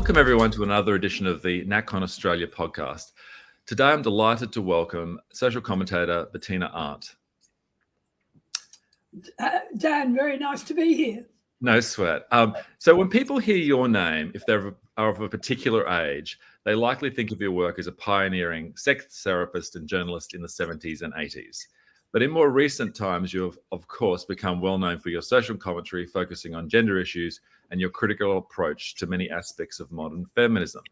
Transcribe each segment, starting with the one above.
Welcome everyone to another edition of the NatCon Australia podcast. Today I'm delighted to welcome social commentator Bettina Arndt. Dan, very nice to be here. No sweat. So when people hear your name, if they are of a particular age, they likely think of your work as a pioneering sex therapist and journalist in the 70s and 80s. But in more recent times, you have, of course, become well known for your social commentary focusing on gender issues and your critical approach to many aspects of modern feminism.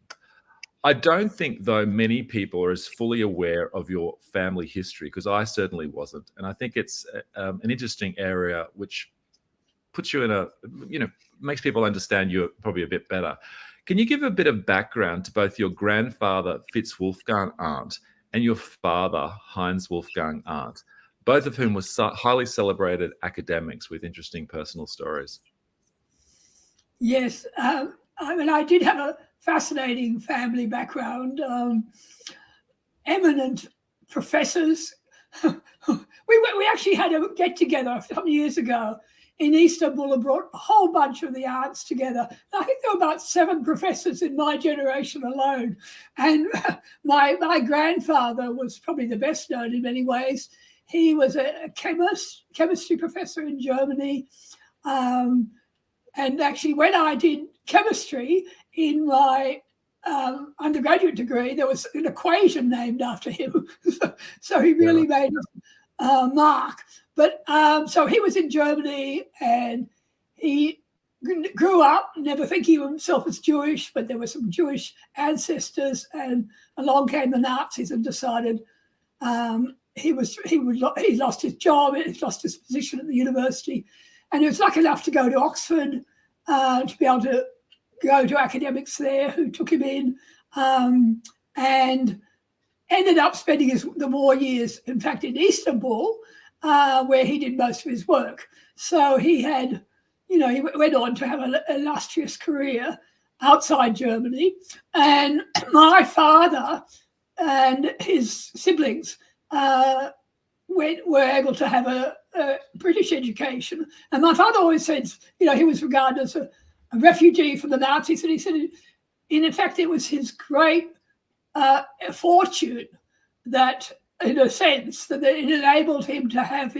I don't think, though, many people are as fully aware of your family history, because I certainly wasn't. And I think it's an interesting area which puts you in a, makes people understand you probably a bit better. Can you give a bit of background to both your grandfather, Fitz Wolfgang Arndt, and your father, Heinz Wolfgang Arndt, both of whom were highly celebrated academics with interesting personal stories? Yes, I did have a fascinating family background. Eminent professors. we actually had a get-together some years ago in Istanbul and brought a whole bunch of the Arndts together. I think there were about 7 professors in my generation alone. And my grandfather was probably the best known in many ways. He was a chemistry professor in Germany. And actually, when I did chemistry in my undergraduate degree, there was an equation named after him. So he really made a mark. But so he was in Germany and he grew up, never thinking of himself as Jewish, but there were some Jewish ancestors, and along came the Nazis and decided he lost his job, he lost his position at the university, and he was lucky enough to go to Oxford to be able to go to academics there who took him in, and ended up spending the war years, in fact, in Istanbul, where he did most of his work. So he had, he went on to have an illustrious career outside Germany. And my father and his siblings were able to have a British education. And my father always said, he was regarded as a refugee from the Nazis. And he said, in fact, it was his great fortune that, in a sense, that it enabled him to have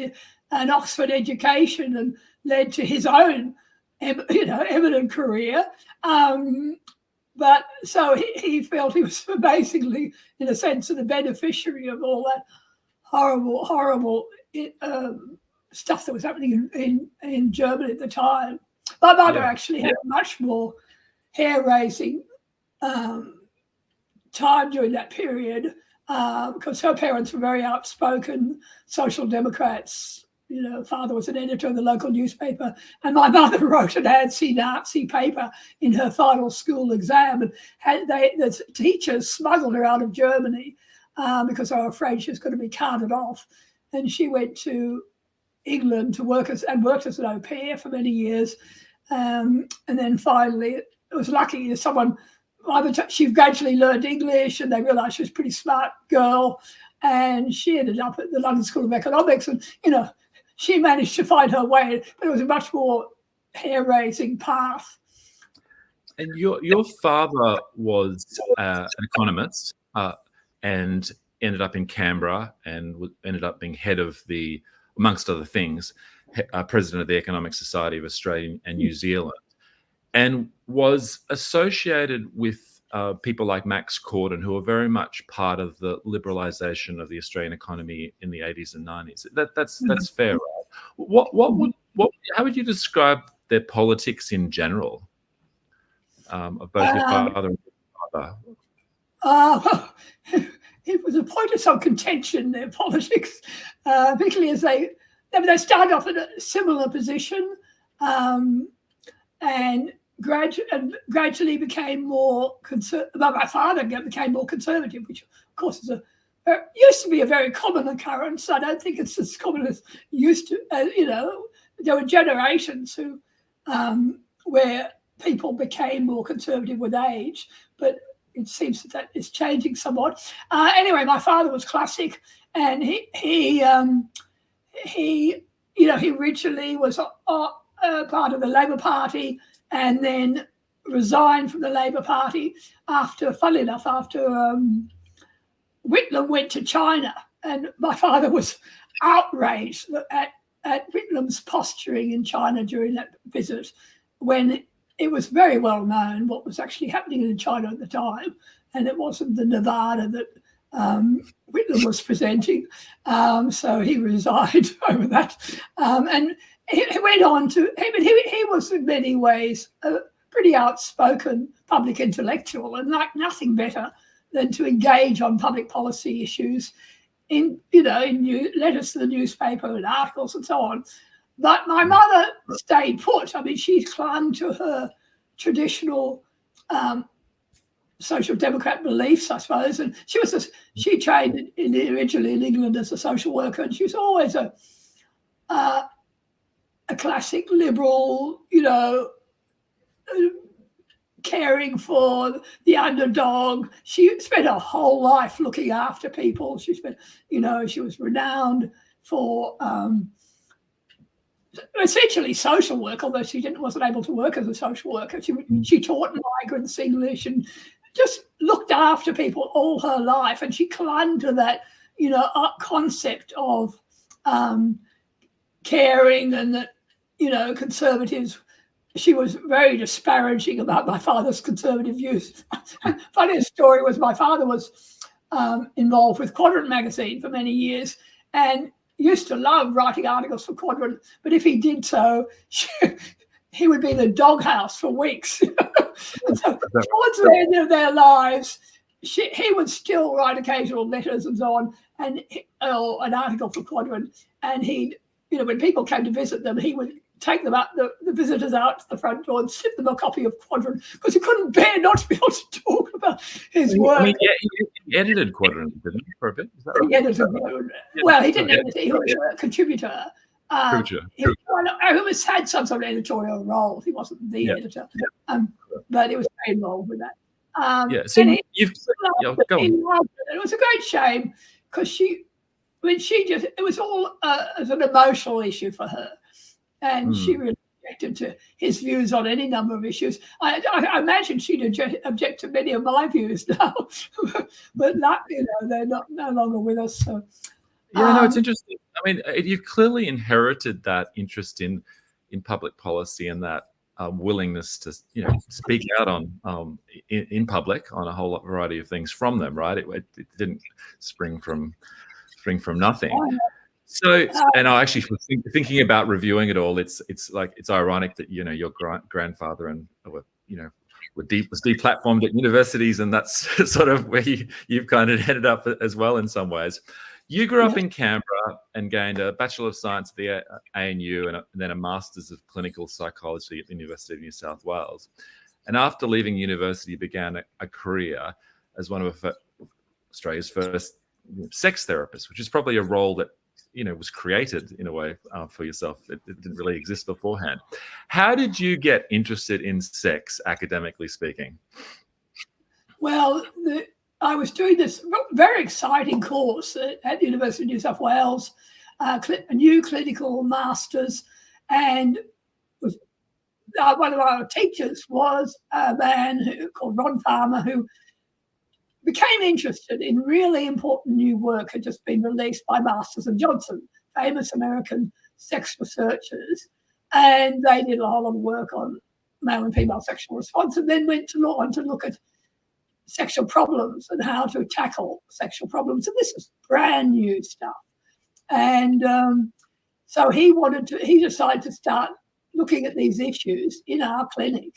an Oxford education and led to his own, eminent career. But so he felt he was basically, in a sense, the beneficiary of all that horrible stuff that was happening in Germany at the time. My mother actually had a much more hair-raising time during that period, because her parents were very outspoken social democrats. Father was an editor of the local newspaper, and my mother wrote an anti-Nazi paper in her final school exam, and the teachers smuggled her out of Germany because they were afraid she was going to be carted off. And she went to England to worked as an au pair for many years, and then finally it was lucky she gradually learned English, and they realised she was a pretty smart girl, and she ended up at the London School of Economics, and she managed to find her way, but it was a much more hair-raising path. And your father was an economist and ended up in Canberra and ended up being head of the, amongst other things, president of the Economic Society of Australia and New Zealand, and was associated with people like Max Corden, who are very much part of the liberalisation of the Australian economy in the 80s and 90s. That's fair, right? How would you describe their politics in general, of both your father and your mother? It was a point of some contention, their politics, particularly as they started off in a similar position, and gradually became more conservative. My father became more conservative, which of course used to be a very common occurrence. I don't think it's as common as used to. There were generations who where people became more conservative with age, but it seems that is changing somewhat. Anyway, my father was classic, and he originally was part of the Labour Party, and then resigned from the Labour Party after, funnily enough, after Whitlam went to China. And my father was outraged at Whitlam's posturing in China during that visit, when it was very well known what was actually happening in China at the time, and it wasn't the Nevada that Whitlam was presenting. So he resigned over that. And he went on to, he was in many ways a pretty outspoken public intellectual, and like nothing better than to engage on public policy issues in letters to the newspaper and articles and so on. But my mother stayed put. I mean, she clung to her traditional social democrat beliefs, I suppose. And she trained originally in England as a social worker, and she was always a classic liberal, caring for the underdog. She spent her whole life looking after people. She was renowned for essentially social work, although she wasn't able to work as a social worker. She taught migrants English and just looked after people all her life. And she clung to that, concept of caring, and that, conservatives. She was very disparaging about my father's conservative views. Funniest story was my father was involved with Quadrant magazine for many years, and used to love writing articles for Quadrant, but if he did so, he would be in the doghouse for weeks. And so towards the end of their lives, he would still write occasional letters and so on, and or an article for Quadrant, and he'd, when people came to visit them, he would take them out, the visitors out to the front door and slip them a copy of Quadrant, because he couldn't bear not to be able to talk about his work. I mean, he edited Quadrant, didn't he, for a bit? Is that right? He edited Quadrant. Well, he didn't edit it. He was a contributor. He had some sort of editorial role. He wasn't the editor, but he was very involved with that. So and go on. It was a great shame, because it was all as an emotional issue for her. And she really objected to his views on any number of issues. I imagine she'd object to many of my views now, but they're no longer with us. So, it's interesting. I mean, you've clearly inherited that interest in public policy, and that willingness to speak out on in public on a whole variety of things from them, right? It didn't spring from nothing. So, and I actually was thinking about reviewing it all. It's ironic that your grandfather was deplatformed at universities, and that's sort of where you've kind of ended up as well in some ways. You grew up in Canberra and gained a Bachelor of Science at the ANU, and then a Masters of Clinical Psychology at the University of New South Wales. And after leaving university, you began a career as one of Australia's first sex therapists, which is probably a role that was created in a way for yourself. It didn't really exist beforehand. How did you get interested in sex, academically speaking? Well, I was doing this very exciting course at the University of New South Wales, a new clinical masters, and one of our teachers was a man called Ron Farmer, who became interested in really important new work had just been released by Masters and Johnson, famous American sex researchers. And they did a whole lot of work on male and female sexual response, and then went on to look at sexual problems and how to tackle sexual problems. And this was brand new stuff. And so he decided to start looking at these issues in our clinic.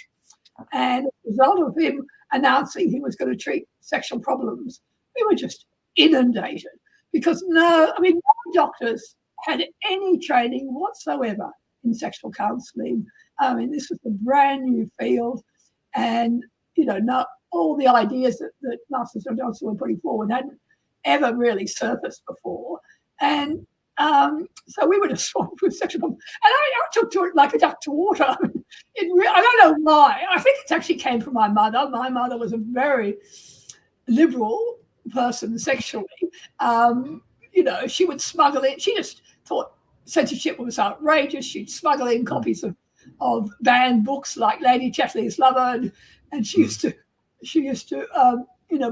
And as a result of him announcing he was going to treat sexual problems, we were just inundated, because no doctors had any training whatsoever in sexual counselling. I mean, this was a brand new field, and not all the ideas that Masters and Johnson were putting forward hadn't ever really surfaced before. And so we were just swamped with sexual problems. And I took to it like a duck to water. I don't know why. I think it actually came from my mother. My mother was a very liberal person sexually. She would smuggle in. She just thought censorship was outrageous. She'd smuggle in copies of of banned books like Lady Chatterley's Lover, and she used to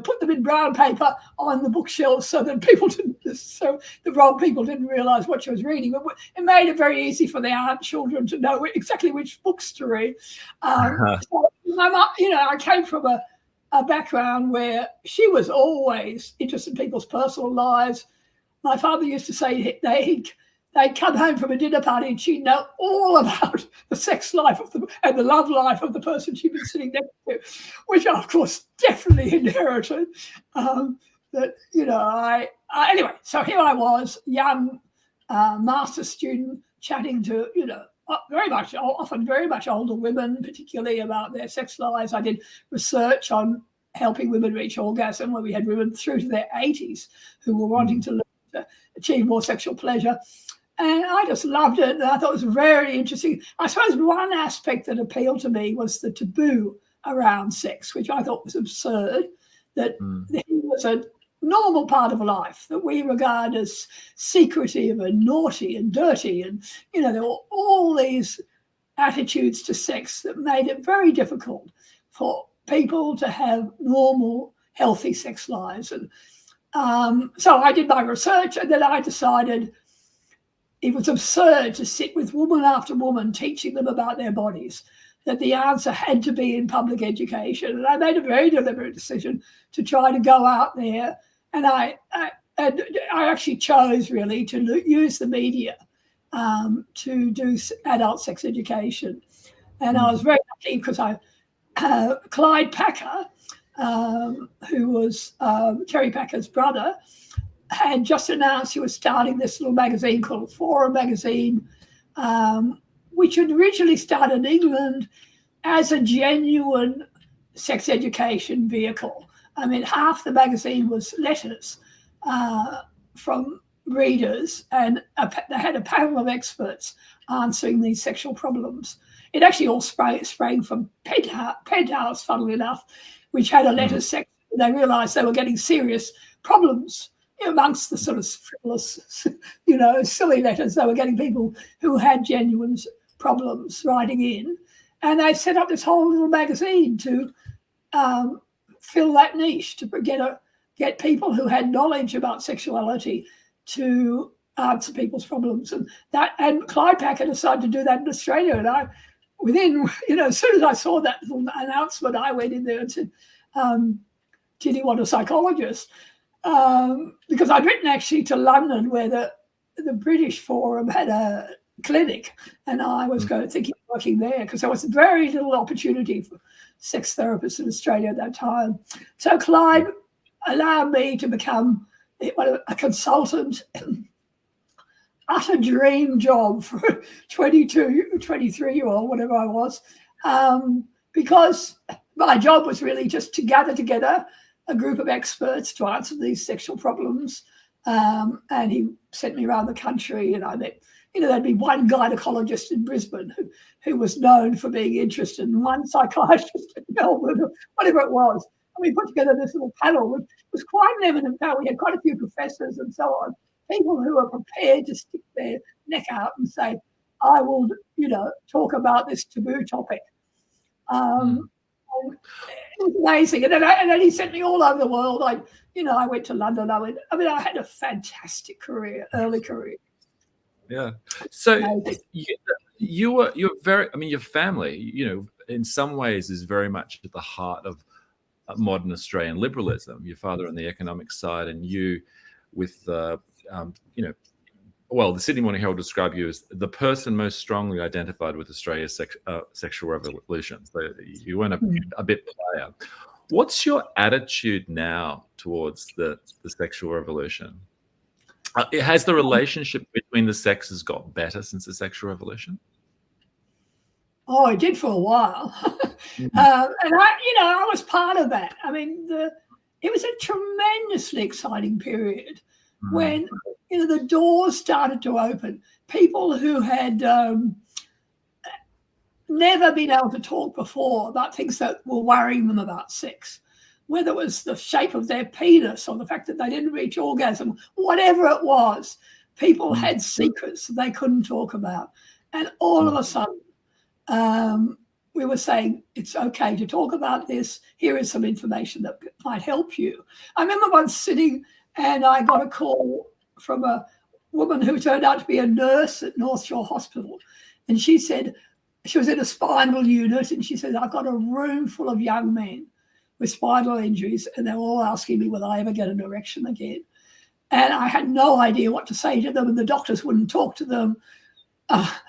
put them in brown paper on the bookshelves so that the wrong people didn't realise what she was reading. But it made it very easy for the aunt children to know exactly which books to read. So my mum, I came from a background where she was always interested in people's personal lives. My father used to say they'd come home from a dinner party and she'd know all about the sex life and the love life of the person she'd been sitting next to, which I, of course, definitely inherited. Anyway, so here I was, young master's student, chatting to, often very much older women, particularly about their sex lives. I did research on helping women reach orgasm, where we had women through to their 80s who were wanting to achieve more sexual pleasure. And I just loved it. And I thought it was very interesting. I suppose one aspect that appealed to me was the taboo around sex, which I thought was absurd, that it was a normal part of life that we regard as secretive and naughty and dirty. And, there were all these attitudes to sex that made it very difficult for people to have normal, healthy sex lives. And so I did my research, and then I decided it was absurd to sit with woman after woman teaching them about their bodies, that the answer had to be in public education. And I made a very deliberate decision to try to go out there. And I actually chose really to use the media to do adult sex education. And I was very lucky because Clyde Packer, who was Kerry Packer's brother, had just announced he was starting this little magazine called Forum Magazine, which had originally started in England as a genuine sex education vehicle. I mean, half the magazine was letters from readers, and they had a panel of experts answering these sexual problems. It actually all sprang from Penthouse, funnily enough, which had a letter section. They realised they were getting serious problems amongst the sort of frivolous, silly letters. They were getting people who had genuine problems writing in, and they set up this whole little magazine to fill that niche, to get people who had knowledge about sexuality to answer people's problems. And Clyde Packer decided to do that in Australia. And as soon as I saw that little announcement, I went in there and said, did he want a psychologist? Because I'd written actually to London, where the British Forum had a clinic, and I was thinking of working there because there was very little opportunity for sex therapists in Australia at that time. So Clyde allowed me to become a consultant. Utter dream job for a 22, 23-year-old, whatever I was, because my job was really just to gather together a group of experts to answer these sexual problems. And he sent me around the country, and I met, there'd be one gynecologist in Brisbane who was known for being interested, and one psychiatrist in Melbourne, or whatever it was. And we put together this little panel, which was quite an eminent panel. We had quite a few professors and so on, people who are prepared to stick their neck out and say, I will, talk about this taboo topic. And it was amazing. And then he sent me all over the world. I went to London. I had a fantastic early career. Yeah. So you're very, your family, in some ways is very much at the heart of modern Australian liberalism. Your father on the economic side, and you with the Sydney Morning Herald described you as the person most strongly identified with Australia's sexual revolution. So you weren't a bit player. What's your attitude now towards the sexual revolution? Has the relationship between the sexes got better since the sexual revolution? Oh, it did for a while. And I was part of that. It was a tremendously exciting period when the doors started to open. People who had never been able to talk before about things that were worrying them about sex, whether it was the shape of their penis or the fact that they didn't reach orgasm, whatever it was, people had secrets that they couldn't talk about. And all of a sudden, we were saying it's okay to talk about this. Here is some information that might help you. I remember once sitting and I got a call from a woman who turned out to be a nurse at North Shore Hospital. And she said, she was in a spinal unit, and she said, I've got a room full of young men with spinal injuries, and they're all asking me whether I ever get an erection again. And I had no idea what to say to them, and the doctors wouldn't talk to them.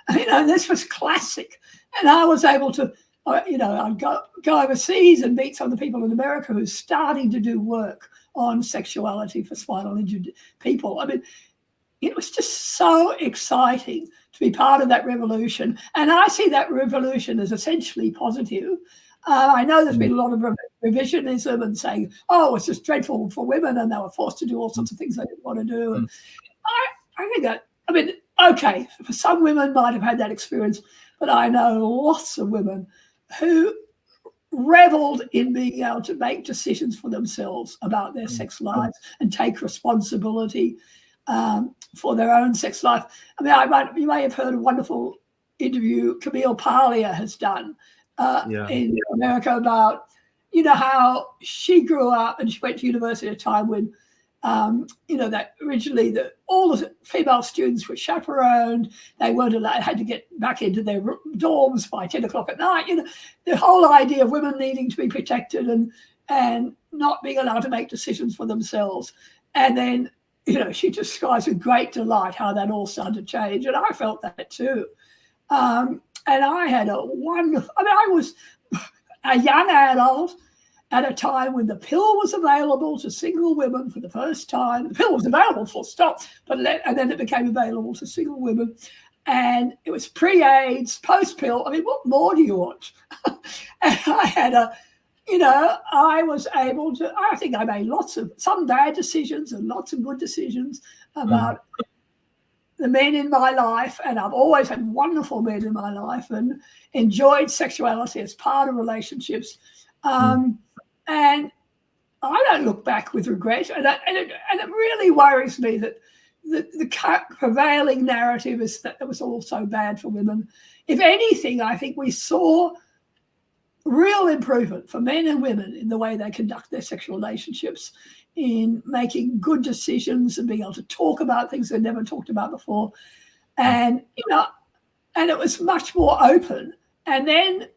This was classic. And I was able to, I'd go overseas and meet some of the people in America who's starting to do work on sexuality for spinal injured people. I mean, it was just so exciting to be part of that revolution. And I see that revolution as essentially positive. I know there's been a lot of revisionism and saying, oh, it's just dreadful for women and they were forced to do all sorts of things they didn't want to do. And I think that, okay, for some women might have had that experience, but I know lots of women who reveled in being able to make decisions for themselves about their sex lives and take responsibility for their own sex life. You may have heard a wonderful interview Camille Paglia has done in America about, how she grew up and she went to university at a time when, that originally all the female students were chaperoned. They weren't allowed, had to get back into their dorms by 10 o'clock at night. The whole idea of women needing to be protected and not being allowed to make decisions for themselves. And then, she describes with great delight how that all started to change. And I felt that too. And I had a wonderful, I was a young adult at a time when the pill was available to single women for the first time. The pill was available full stop, and then it became available to single women. And it was pre-AIDS, post-pill. What more do you want? And I had I was able to, I think I made some bad decisions and lots of good decisions about the men in my life. And I've always had wonderful men in my life and enjoyed sexuality as part of relationships. And I don't look back with regret. And it really worries me that the prevailing narrative is that it was all so bad for women. If anything, I think we saw real improvement for men and women in the way they conduct their sexual relationships, in making good decisions and being able to talk about things they never talked about before. And, and it was much more open. And then,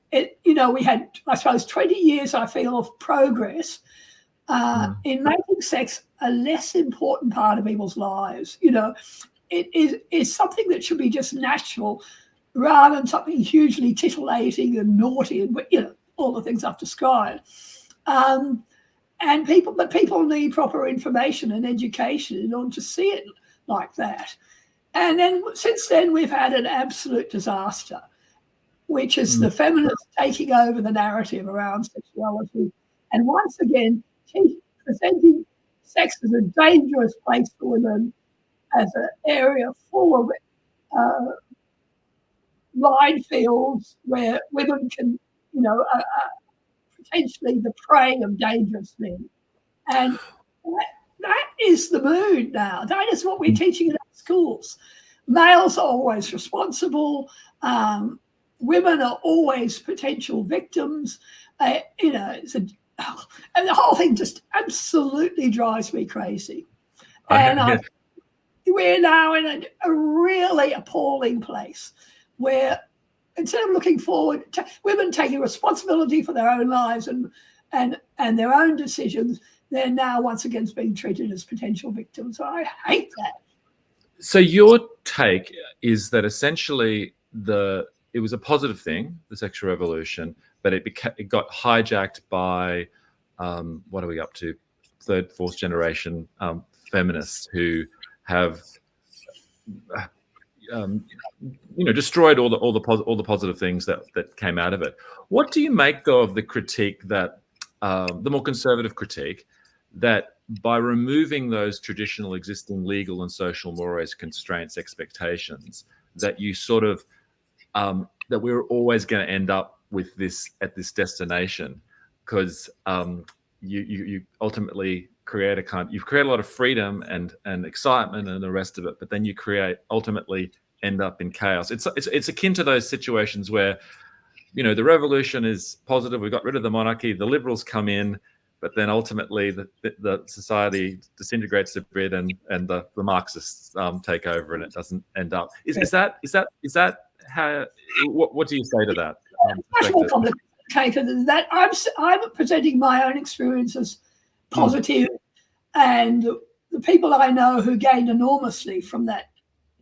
we had, I suppose, 20 years, I feel, of progress in making sex a less important part of people's lives. It is something that should be just natural rather than something hugely titillating and naughty and, all the things I've described. But people need proper information and education in order to see it like that. And then since then, we've had an absolute disaster, which is the feminists taking over the narrative around sexuality. And once again, presenting sex as a dangerous place for women, as an area full of minefields where women can, potentially the prey of dangerous men. And that is the mood now. That is what we're teaching in our schools. Males are always responsible. Women are always potential victims. And the whole thing just absolutely drives me crazy. And we're now in a really appalling place where instead of looking forward, women taking responsibility for their own lives and their own decisions, they're now once again being treated as potential victims. So I hate that. So your take is that essentially it was a positive thing, the sexual revolution, but it got hijacked by what are we up to? Third, fourth generation feminists who have destroyed all the positive things that came out of it. What do you make though of the critique that the more conservative critique that by removing those traditional existing legal and social mores, constraints, expectations, that you sort of that we're always going to end up with this at this destination, because you ultimately create you've created a lot of freedom and excitement and the rest of it, but then you ultimately end up in chaos. It's akin to those situations where the revolution is positive. We got rid of the monarchy. The liberals come in, but then ultimately the society disintegrates a bit, and the Marxists take over, and it doesn't end up. Is that how? What do you say to that? Much more complicated than that. I'm presenting my own experiences positive, and the people I know who gained enormously from that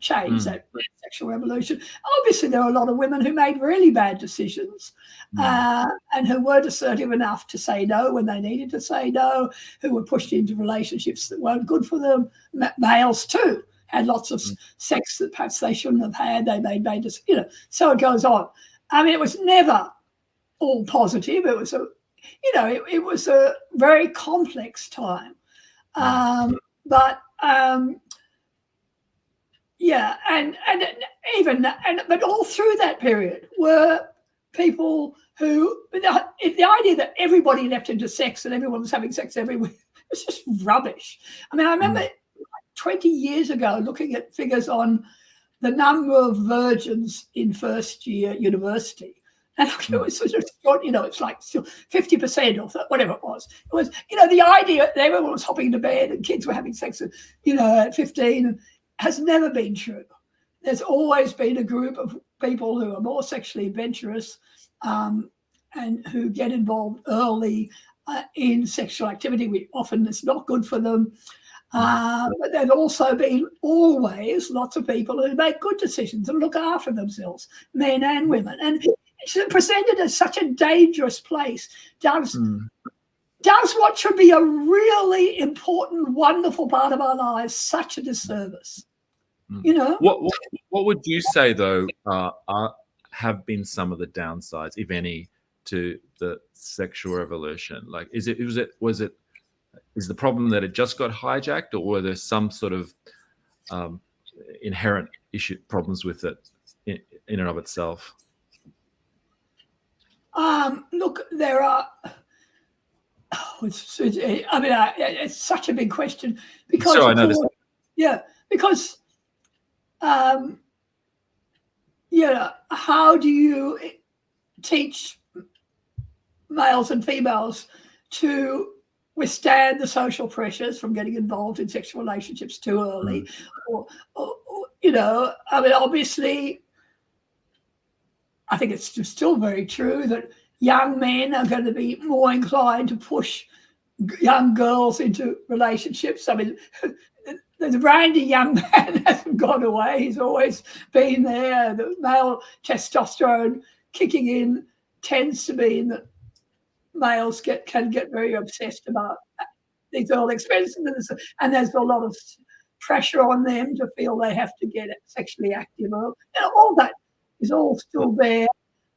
change, that sexual revolution. Obviously, there are a lot of women who made really bad decisions and who weren't assertive enough to say no when they needed to say no, who were pushed into relationships that weren't good for them. Males, too, had lots of sex that perhaps they shouldn't have had. They made bad decisions, so it goes on. I mean, it was never all positive. It was it was a very complex time. But but all through that period were people who the idea that everybody left into sex and everyone was having sex everywhere was just rubbish. I mean, I remember 20 years ago looking at figures on the number of virgins in first year university. And it was sort of, it's like still 50% or whatever it was. It was, the idea that everyone was hopping into bed and kids were having sex, at 15 has never been true. There's always been a group of people who are more sexually adventurous and who get involved early in sexual activity, which often is not good for them. But there's also been always lots of people who make good decisions and look after themselves, men and women. And it's presented as such a dangerous place. Does what should be a really important, wonderful part of our lives such a disservice? What would you say, though, have been some of the downsides, if any, to the sexual revolution? Like, is the problem that it just got hijacked, or were there some sort of inherent problems with it in and of itself? Look, there are. It's such a big question because I know this. Yeah, because how do you teach males and females to withstand the social pressures from getting involved in sexual relationships too early? Obviously, I think it's still very true that young men are going to be more inclined to push young girls into relationships. I mean, the randy young man hasn't gone away. He's always been there. The male testosterone kicking in tends to mean that males can get very obsessed about these early experiences, and there's a lot of pressure on them to feel they have to get sexually active. All that is all still there,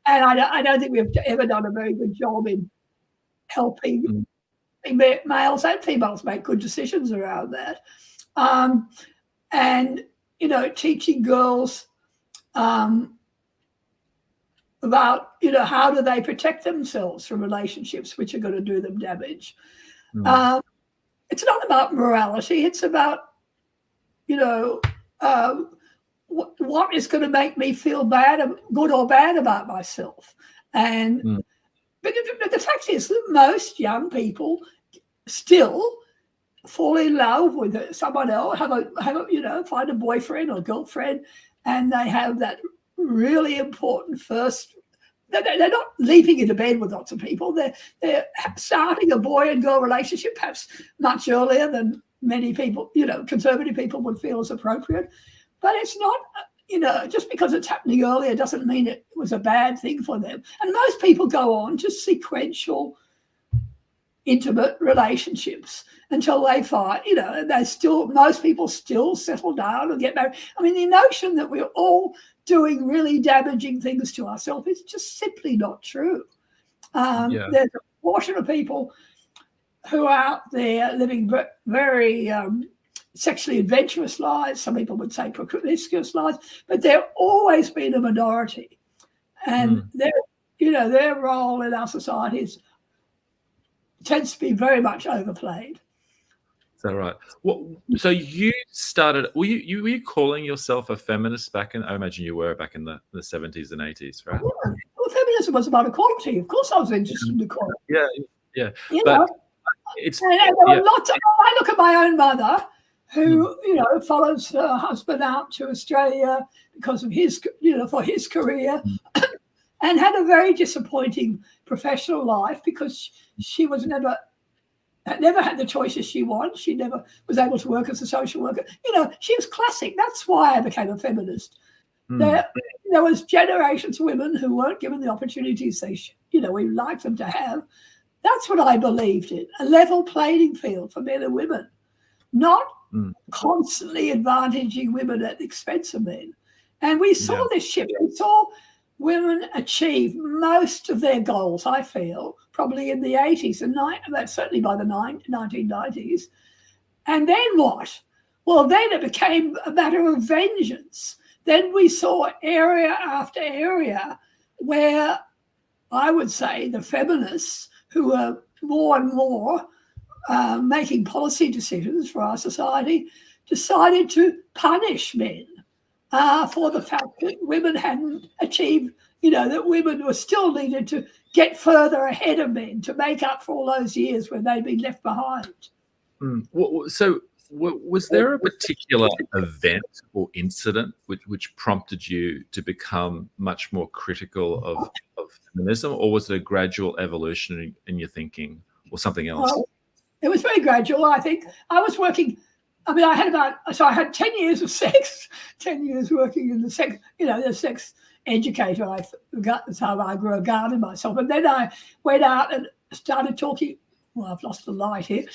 and I don't think we've ever done a very good job in helping males and females make good decisions around that. And teaching girls about how do they protect themselves from relationships which are going to do them damage. It's not about morality. It's about what is going to make me feel good or bad about myself. And but the fact is that most young people still fall in love with someone else, find a boyfriend or girlfriend, and they have that really important first. They're not leaping into bed with lots of people. They're starting a boy and girl relationship perhaps much earlier than many people, conservative people would feel is appropriate. But it's not, just because it's happening earlier doesn't mean it was a bad thing for them. And most people go on to sequential, intimate relationships until they find, most people still settle down and get married. I mean, the notion that we're all doing really damaging things to ourselves is just simply not true. There's a portion of people who are out there living very sexually adventurous lives. Some people would say promiscuous lives, but they've always been a minority. And their role in our society tends to be very much overplayed. Is that right? So you started, were you calling yourself a feminist back in, I imagine you were back in the 70s and 80s, right? Well, feminism was about equality. Of course I was interested in equality. Yeah, yeah. You But know, it's and there were lots of, I look at my own mother who, you know, follows her husband out to Australia because of his, you know, for his career, and had a very disappointing professional life because she was never had the choices she wanted. She never was able to work as a social worker. You know, she was classic. That's why I became a feminist. There was generations of women who weren't given the opportunities they should, you know, we like them to have. That's what I believed in, a level playing field for men and women, not constantly advantaging women at the expense of men. And we saw this shift. We saw women achieve most of their goals, I feel, probably in the 80s and that's certainly by the 1990s. And then what? Well, then it became a matter of vengeance. Then we saw area after area where I would say the feminists who were more and more making policy decisions for our society decided to punish men for the fact that women hadn't achieved, you know, that women were still needed to get further ahead of men to make up for all those years when they'd been left behind. So was there a particular event or incident which prompted you to become much more critical of feminism, or was it a gradual evolution in your thinking, or something else? Well, it was very gradual. I think I was working. I mean, I had 10 years of sex, 10 years working in the sex, you know, the sex educator. That's how I grew a garden myself. And then I went out and started talking. Well, I've lost the light here.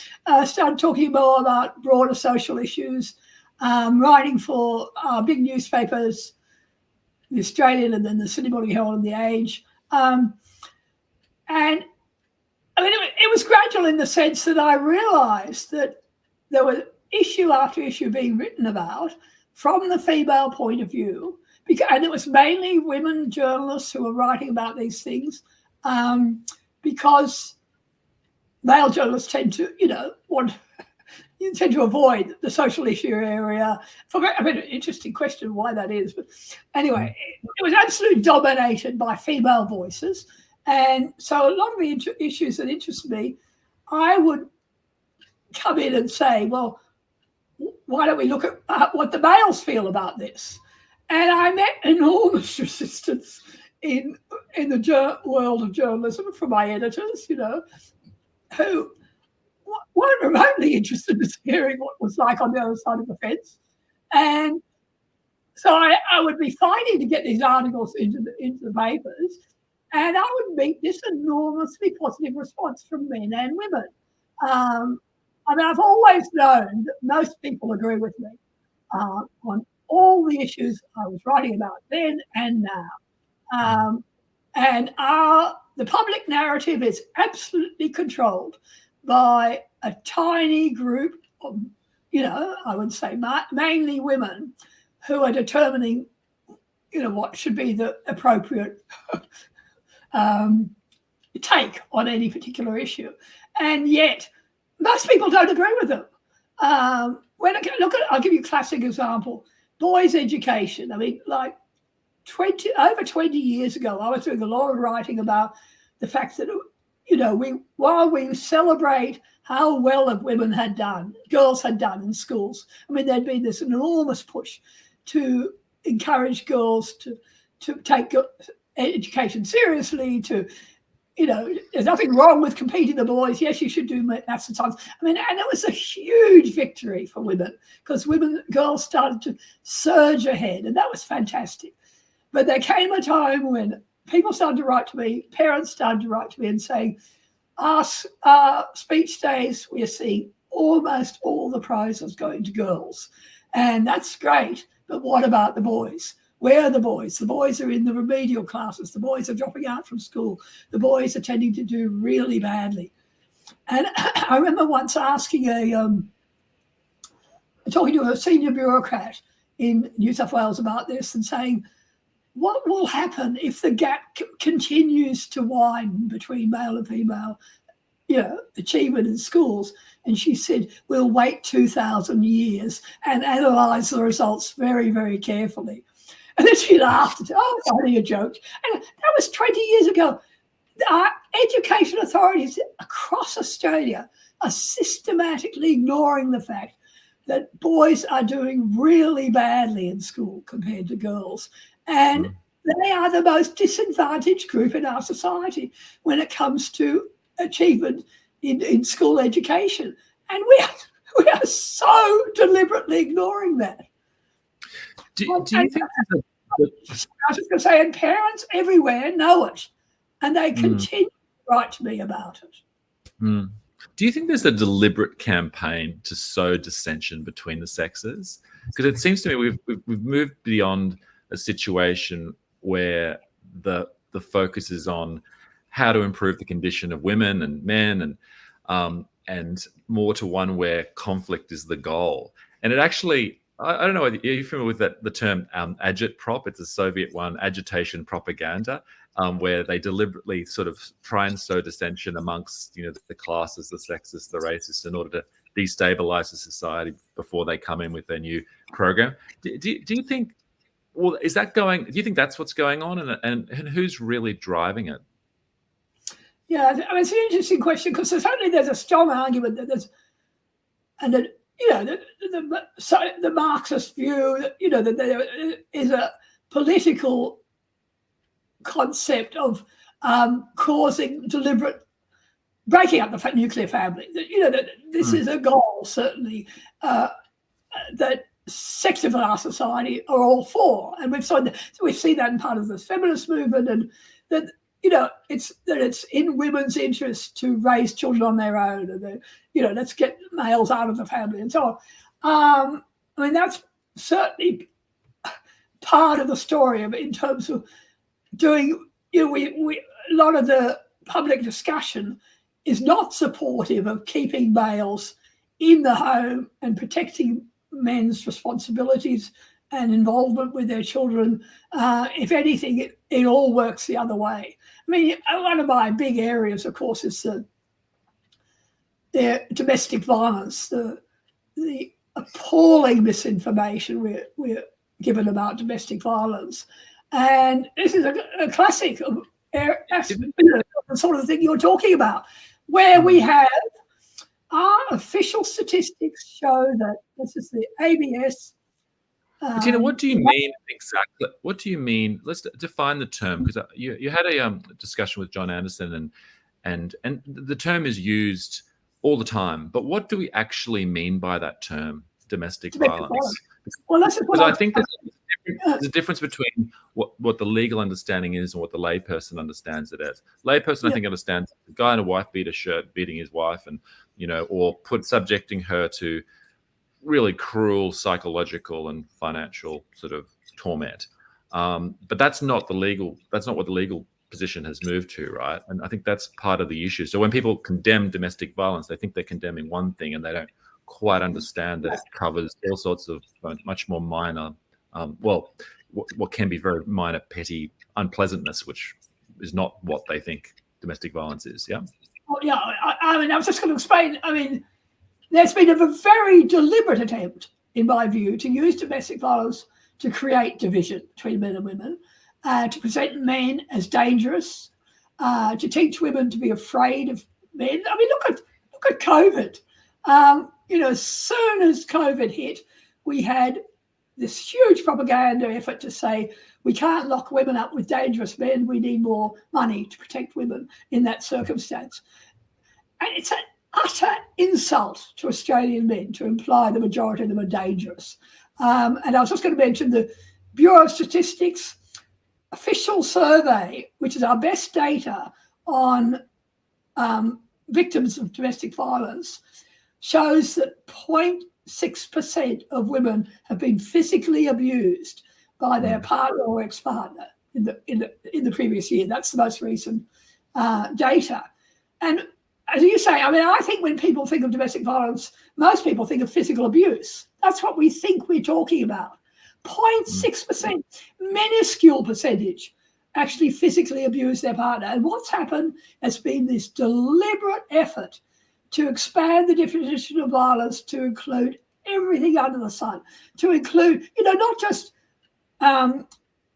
Started talking more about broader social issues, writing for big newspapers, the Australian and then the Sydney Morning Herald and the Age. And I mean, it was gradual in the sense that I realised that there was issue after issue being written about from the female point of view, and it was mainly women journalists who were writing about these things, because male journalists tend to, you know, tend to avoid the social issue area. I mean, an interesting question why that is, but anyway, it was absolutely dominated by female voices. And so a lot of the issues that interest me, I would come in and say, well, why don't we look at what the males feel about this? And I met enormous resistance in the world of journalism from my editors, you know, who weren't remotely interested in hearing what was like on the other side of the fence. And so I would be fighting to get these articles into the papers, and I would meet this enormously positive response from men and women. I mean, I've always known that most people agree with me on all the issues I was writing about then and now. And the public narrative is absolutely controlled by a tiny group of, you know, I would say mainly women who are determining, you know, what should be the appropriate take on any particular issue. And yet, most people don't agree with them. When I look at, I'll give you a classic example: boys' education. I mean, like over 20 years ago, I was doing a lot of writing about the fact that, you know, while we celebrate how well women had done, girls had done in schools, I mean, there'd been this enormous push to encourage girls to take education seriously, to, you know, there's nothing wrong with competing the boys. Yes, you should do maths and science. I mean, and it was a huge victory for women because girls started to surge ahead, and that was fantastic. But there came a time when people started to write to me, parents started to write to me and saying, our speech days, we are seeing almost all the prizes going to girls. And that's great, but what about the boys? Where are the boys? The boys are in the remedial classes. The boys are dropping out from school. The boys are tending to do really badly. And I remember once asking talking to a senior bureaucrat in New South Wales about this and saying, what will happen if the gap continues to widen between male and female achievement in schools. And she said, we'll wait 2,000 years and analyse the results very, very carefully. And then she laughed and said, oh, it's only a joke. And that was 20 years ago. Our education authorities across Australia are systematically ignoring the fact that boys are doing really badly in school compared to girls. And they are the most disadvantaged group in our society when it comes to achievement in school education. And we are so deliberately ignoring that. Do you think I was just going to say, and parents everywhere know it, and they continue to write to me about it. Do you think there's a deliberate campaign to sow dissension between the sexes? Because it seems to me we've moved beyond a situation where the focus is on how to improve the condition of women and men, and more to one where conflict is the goal. And it actually, I don't know, are you familiar with the term agitprop? It's a Soviet one, agitation propaganda, where they deliberately sort of try and sow dissension amongst, the classes, the sexes, the races, in order to destabilize the society before they come in with their new program. Do you think, well, is that going? Do you think that's what's going on, and who's really driving it? Yeah, I mean, it's an interesting question, because certainly there's a strong argument that the Marxist view that there is a political concept of causing deliberate breaking up the nuclear family. That this is a goal, certainly, that sectors of our society are all for, and we've seen that in part of this feminist movement, and that it's in women's interest to raise children on their own, and let's get males out of the family and so on. I mean, that's certainly part of the story in terms of doing. We a lot of the public discussion is not supportive of keeping males in the home and protecting men's responsibilities and involvement with their children. If anything, it all works the other way. I mean, one of my big areas, of course, is the domestic violence, the appalling misinformation we're given about domestic violence. And this is a classic of the sort of thing you're talking about, where we have our official statistics show that this is the ABS. Bettina, what do you mean exactly? What do you mean? Let's define the term, because you had a discussion with John Anderson, and the term is used all the time. But what do we actually mean by that term, domestic violence? Well, that's because I think there's a difference between what the legal understanding is and what the layperson understands it as. Layperson, I think, understands the guy in a wife beater shirt beating his wife, and or subjecting her to really cruel psychological and financial sort of torment. But that's not what the legal position has moved to, right? And I think that's part of the issue. So when people condemn domestic violence, they think they're condemning one thing, and they don't quite understand that it covers all sorts of much more minor, what can be very minor, petty unpleasantness, which is not what they think domestic violence is. Yeah. Well, yeah. I mean, I was just going to explain. I mean, there's been a very deliberate attempt, in my view, to use domestic violence to create division between men and women, to present men as dangerous, to teach women to be afraid of men. I mean, look at COVID. As soon as COVID hit, we had this huge propaganda effort to say we can't lock women up with dangerous men. We need more money to protect women in that circumstance. And it's an utter insult to Australian men to imply the majority of them are dangerous. And I was just going to mention the Bureau of Statistics official survey, which is our best data on victims of domestic violence, shows that 0.6% of women have been physically abused by their partner or ex-partner in the previous year. That's the most recent data. And as you say, I mean, I think when people think of domestic violence, most people think of physical abuse. That's what we think we're talking about. 0.6%, minuscule percentage actually physically abuse their partner. And what's happened has been this deliberate effort to expand the definition of violence to include everything under the sun, to include, not just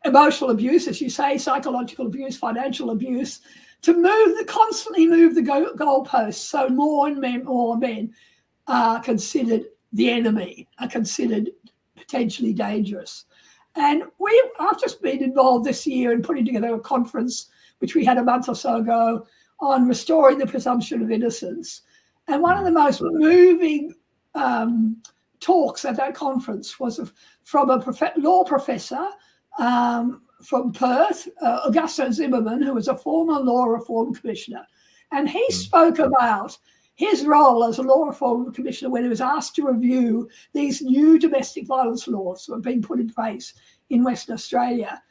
emotional abuse, as you say, psychological abuse, financial abuse, to constantly move the goalposts so more and more men are considered the enemy, are considered potentially dangerous. And I've just been involved this year in putting together a conference, which we had a month or so ago, on restoring the presumption of innocence. And one of the most moving talks at that conference was from a law professor from Perth, Augusto Zimmerman, who was a former law reform commissioner. And he spoke about his role as a law reform commissioner when he was asked to review these new domestic violence laws that were being put in place in Western Australia.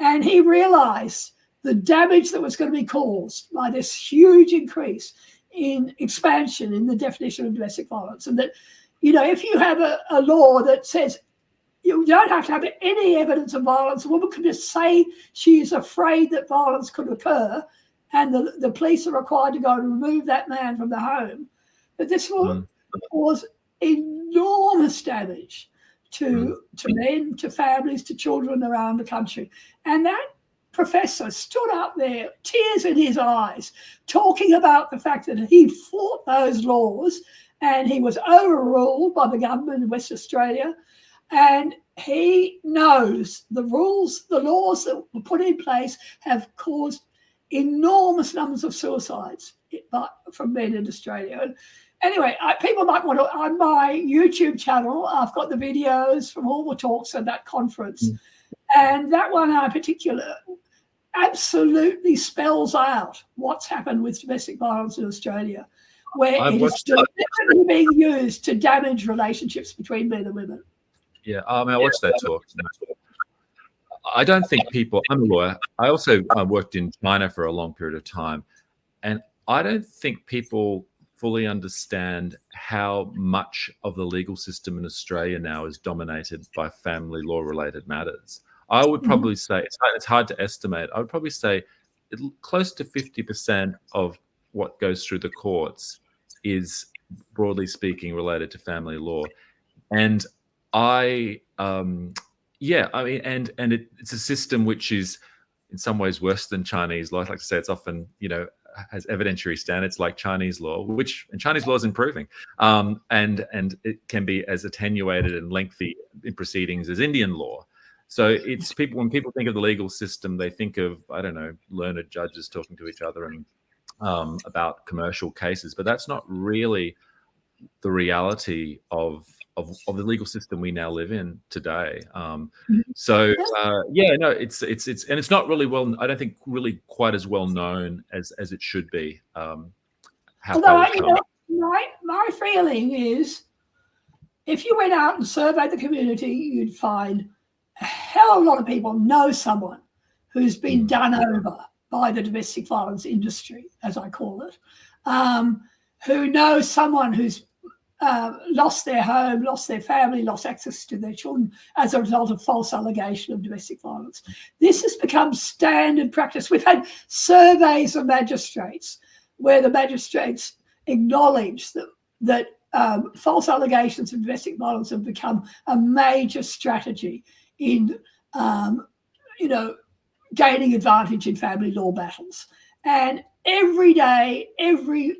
And he realised the damage that was going to be caused by this huge increase in expansion in the definition of domestic violence. And that, if you have a law that says you don't have to have any evidence of violence, a woman can just say she is afraid that violence could occur, and the police are required to go and remove that man from the home. But this will cause enormous damage to men, to families, to children around the country. And that professor stood up there, tears in his eyes, talking about the fact that he fought those laws and he was overruled by the government in Western Australia. And he knows the laws that were put in place have caused enormous numbers of suicides from men in Australia. And anyway, people might want to, on my YouTube channel, I've got the videos from all the talks at that conference. And that one in particular absolutely spells out what's happened with domestic violence in Australia, where it is deliberately being used to damage relationships between men and women. Yeah, I watched that talk. I don't think I'm a lawyer. I also worked in China for a long period of time. And I don't think people fully understand how much of the legal system in Australia now is dominated by family law related matters. I would probably say, it's hard to estimate, I would probably say close to 50% of what goes through the courts is, broadly speaking, related to family law. And it's a system which is in some ways worse than Chinese law. Like I say, it's often, has evidentiary standards like Chinese law, and Chinese law is improving. And it can be as attenuated and lengthy in proceedings as Indian law. So it's when people think of the legal system, they think of, I don't know, learned judges talking to each other and about commercial cases, but that's not really the reality of the legal system we now live in today. It's and it's not really I don't think really quite as well known as it should be. Although, my feeling is, if you went out and surveyed the community, you'd find a hell of a lot of people know someone who's been done over by the domestic violence industry, as I call it, who knows someone who's lost their home, lost their family, lost access to their children as a result of false allegation of domestic violence. This has become standard practice. We've had surveys of magistrates where the magistrates acknowledge that false allegations of domestic violence have become a major strategy in, gaining advantage in family law battles. And every day, every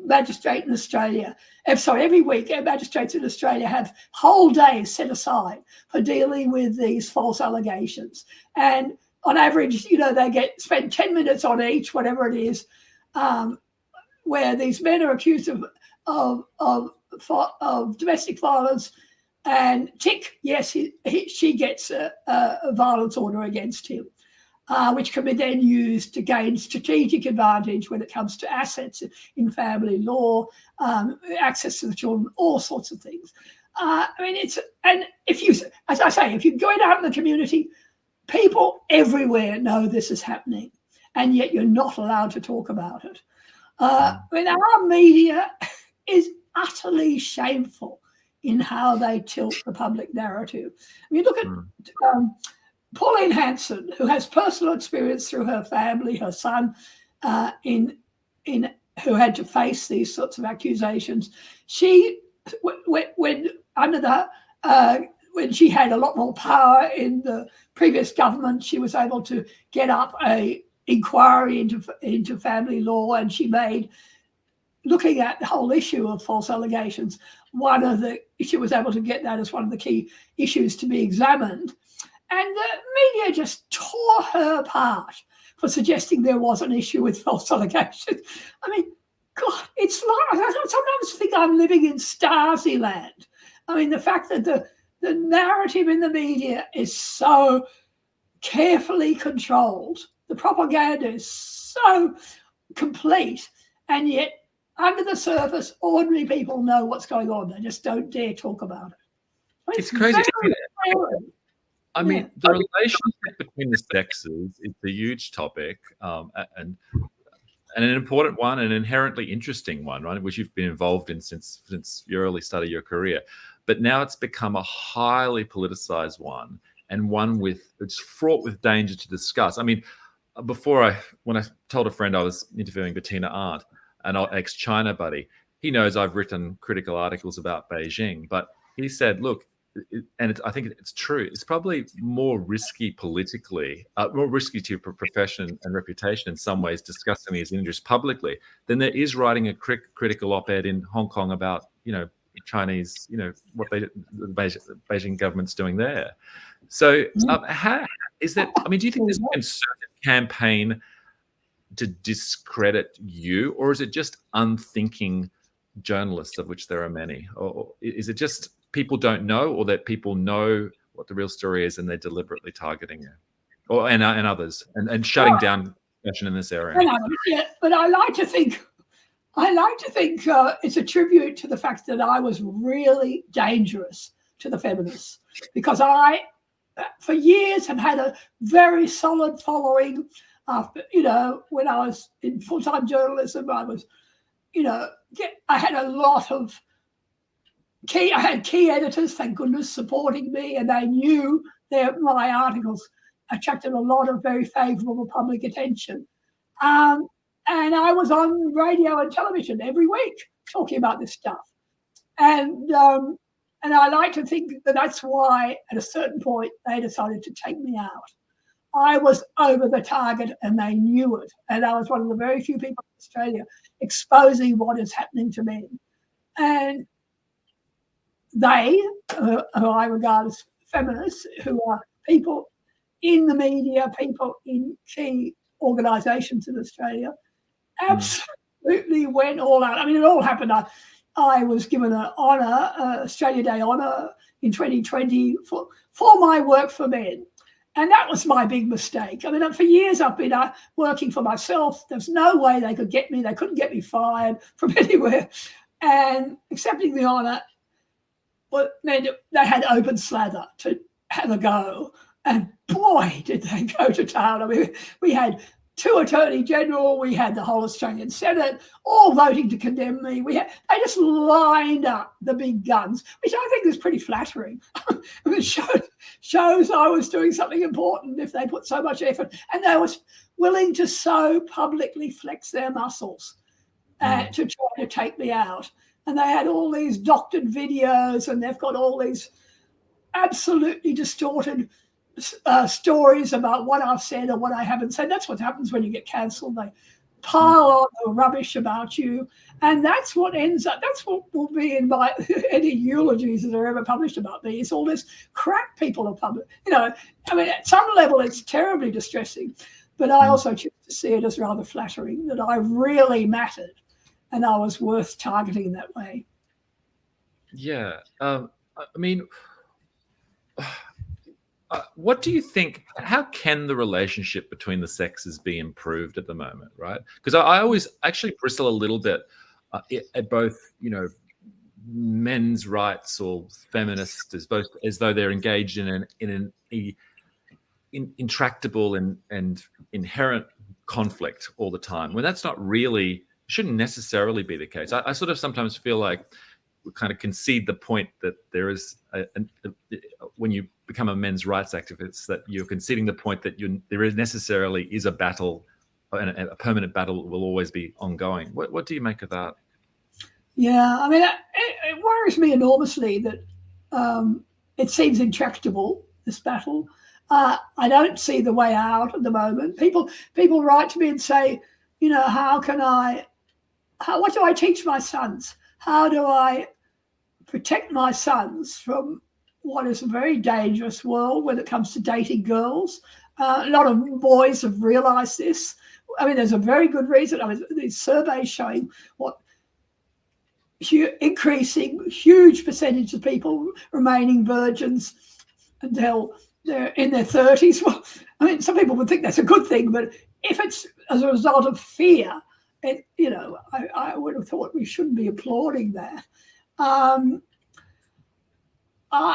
magistrate in Australia, every week, magistrates in Australia have whole days set aside for dealing with these false allegations. And on average, they spend 10 minutes on each, whatever it is, where these men are accused of domestic violence, and tick, yes, she gets a violence order against him. Which can be then used to gain strategic advantage when it comes to assets in family law, access to the children, all sorts of things. If you go out in the community, people everywhere know this is happening, and yet you're not allowed to talk about it. Our media is utterly shameful in how they tilt the public narrative. I mean, look at Pauline Hanson, who has personal experience through her family, her son, in who had to face these sorts of accusations, she when she had a lot more power in the previous government, she was able to get up a inquiry into family law, and she made, looking at the whole issue of false allegations, she was able to get that as one of the key issues to be examined. And the media just tore her apart for suggesting there was an issue with false allegations. I mean, God, it's like, I sometimes think I'm living in Stasi land. I mean, the fact that the narrative in the media is so carefully controlled, the propaganda is so complete, and yet under the surface, ordinary people know what's going on. They just don't dare talk about it. I mean, it's crazy. I mean, Yeah. the relationship between the sexes is a huge topic, and an important one, an inherently interesting one, right, which you've been involved in since your early start of your career. But now it's become a highly politicized one, and one it's fraught with danger to discuss. I mean, when I told a friend I was interviewing Bettina Arndt, an ex-China buddy, he knows I've written critical articles about Beijing, but he said, look, I think it's true, it's probably more risky politically, more risky to your profession and reputation in some ways, discussing these interests publicly, than there is writing a critical op-ed in Hong Kong about, Chinese, what the Beijing government's doing there. So how is that? I mean, do you think there's a concerted campaign to discredit you, or is it just unthinking journalists, of which there are many, or is it just people don't know, or that people know what the real story is and they're deliberately targeting you, and others, and shutting down discussion in this area? Yeah, but I like to think it's a tribute to the fact that I was really dangerous to the feminists, because I, for years, have had a very solid following. After, when I was in full-time journalism, I was, I had a lot of I had key editors, thank goodness, supporting me, and they knew my articles attracted a lot of very favourable public attention. And I was on radio and television every week talking about this stuff. And I like to think that that's why, at a certain point, they decided to take me out. I was over the target, and they knew it. And I was one of the very few people in Australia exposing what is happening to men. And they, who I regard as feminists, who are people in the media, people in key organisations in Australia, absolutely went all out. I mean, it all happened. I was given an honour, Australia Day honour in 2020 for my work for men. And that was my big mistake. I mean, for years I've been working for myself. There's no way they could get me. They couldn't get me fired from anywhere. And accepting the honour meant they had open slather to have a go. And boy, did they go to town. I mean, we had 2 Attorney General, we had the whole Australian Senate, all voting to condemn me. They just lined up the big guns, which I think is pretty flattering. It shows I was doing something important if they put so much effort, and they were willing to so publicly flex their muscles to try to take me out. And they had all these doctored videos, and they've got all these absolutely distorted stories about what I've said or what I haven't said. That's what happens when you get cancelled. They pile on the rubbish about you, and that's what will be in my any eulogies that are ever published about me. It's all this crap people are published. I mean, at some level it's terribly distressing, but I also choose to see it as rather flattering that I really mattered and I was worth targeting in that way. Yeah. I mean, what do you think? How can the relationship between the sexes be improved at the moment, right? Because I always actually bristle a little bit at both, men's rights or feminists as though they're engaged in an intractable and inherent conflict all the time, when that's not really, shouldn't necessarily be the case. I sort of sometimes feel like we kind of concede the point that there is when you become a men's rights activist, that you're conceding the point that there is necessarily is a battle, and a permanent battle will always be ongoing. What do you make of that? Yeah, I mean, it worries me enormously that it seems intractable, this battle. I don't see the way out at the moment. People write to me and say, you know, what do I teach my sons? How do I protect my sons from what is a very dangerous world when it comes to dating girls? A lot of boys have realised this. I mean, there's a very good reason. I mean, these surveys showing what increasing huge percentage of people remaining virgins until they're in their 30s. Well, I mean, some people would think that's a good thing, but if it's as a result of fear, you know, I would have thought we shouldn't be applauding that.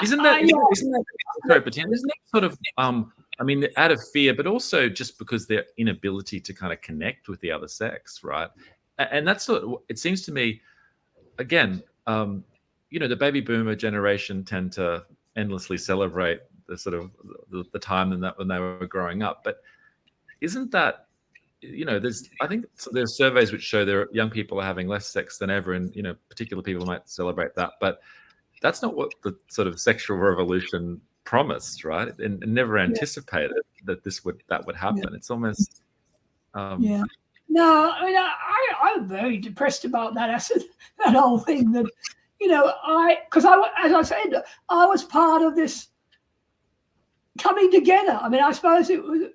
Isn't that sort of, I mean, out of fear, but also just because their inability to kind of connect with the other sex, right? And that's what it seems to me. Again, you know, the baby boomer generation tend to endlessly celebrate the sort of the time when they were growing up. But isn't that, you know, I think there's surveys which show there young people are having less sex than ever, and, you know, particular people might celebrate that, but that's not what the sort of sexual revolution promised, right? And never anticipated that that would happen. It's almost yeah. No, I mean, I'm very depressed about that whole thing. That, you know, as I said, I was part of this coming together. I mean, I suppose it was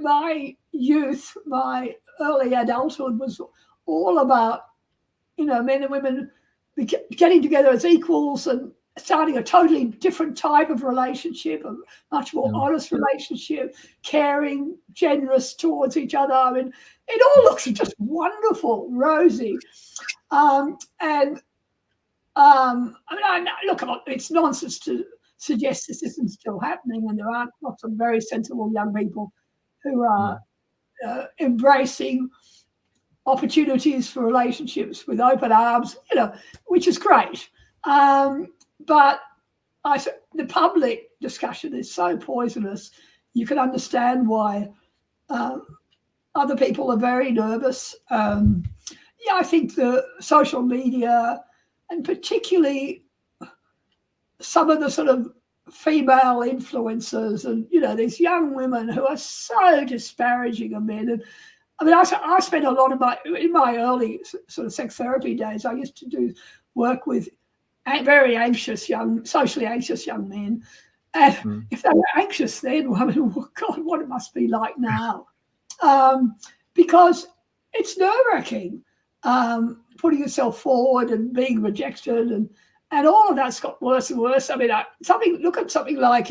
my youth, my early adulthood was all about, you know, men and women getting together as equals and starting a totally different type of relationship, a much more honest relationship, caring, generous towards each other. I mean, it all looks just wonderful, rosy. I mean, look, it's nonsense to suggest this isn't still happening, and there aren't lots of very sensible young people who are embracing opportunities for relationships with open arms, you know, which is great. But the public discussion is so poisonous. You can understand why other people are very nervous. I think the social media, and particularly some of the sort of female influencers, and, you know, these young women who are so disparaging of men. And I mean, I spent a lot of in my early sort of sex therapy days, I used to do work with very anxious socially anxious young men. And if they were anxious then, I mean, oh God, what it must be like now. Because it's nerve-wracking, putting yourself forward and being rejected, and all of that's got worse and worse. I mean, look at something like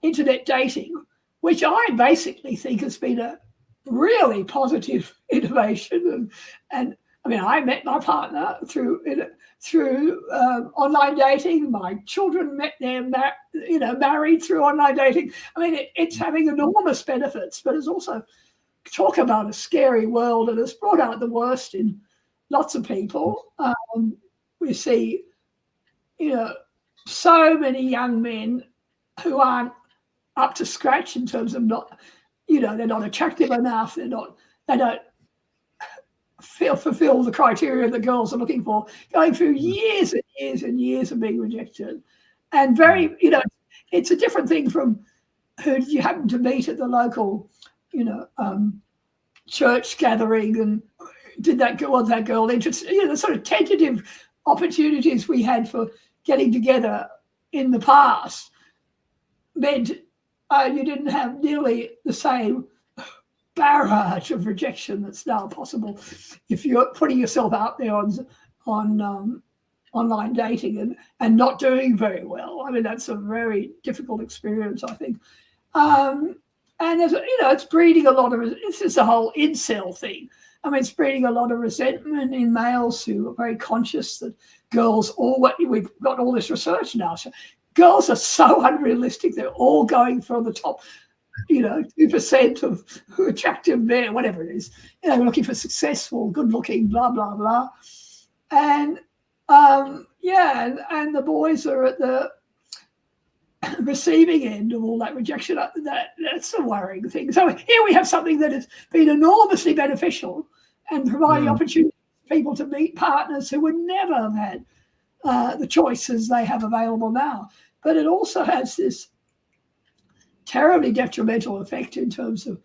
internet dating, which I basically think has been a really positive innovation. And I mean, I met my partner through online dating. My children met married through online dating. I mean, it's having enormous benefits, but it's also, talk about a scary world, and it's brought out the worst in lots of people. We see, you know, so many young men who aren't up to scratch in terms of they're not attractive enough. They don't fulfill the criteria that girls are looking for, going through years and years and years of being rejected. And very, you know, it's a different thing from who you happen to meet at the local, you know, church gathering, and was that girl interested? You know, the sort of tentative opportunities we had for getting together in the past meant you didn't have nearly the same barrage of rejection that's now possible if you're putting yourself out there on online dating and not doing very well. I mean, that's a very difficult experience, I think. And there's, you know, it's breeding a lot of, this is the whole incel thing. I mean, it's breeding a lot of resentment in males who are very conscious that we've got all this research now. So girls are so unrealistic. They're all going for the top, you know, 2% of attractive men, whatever it is. You know, we're looking for successful, good-looking, blah, blah, blah. And, and the boys are at the receiving end of all that rejection. That's a worrying thing. So here we have something that has been enormously beneficial and providing opportunity for people to meet partners who would never have had the choices they have available now. But it also has this terribly detrimental effect in terms of